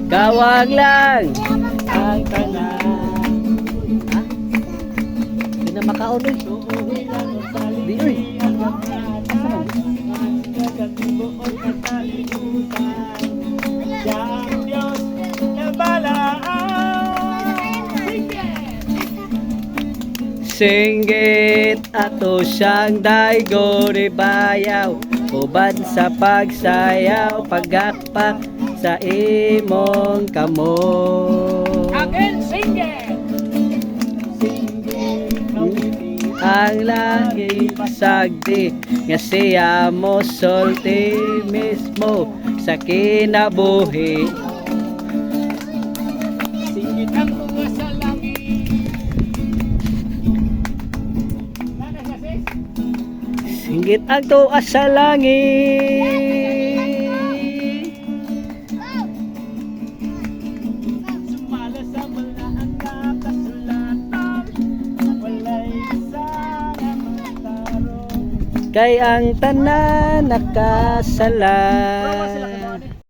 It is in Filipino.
Kawang lang ang tanan. Ha? Di na makaon eh. Di oy. Singgit ato siyang daygo ni bayaw, uban sa pagsayaw, pagakpak sa imong kamo. Again, singgit! Ang lagi sagdi nga siya mo sulti mismo sa kinabuhi. Singgit ang tunga sa langit. Singgit ang tuwa sa langit. Sumala sa mga ang nakasulatan. Walay isa na magtarong. Kay ang tanan nakasalan.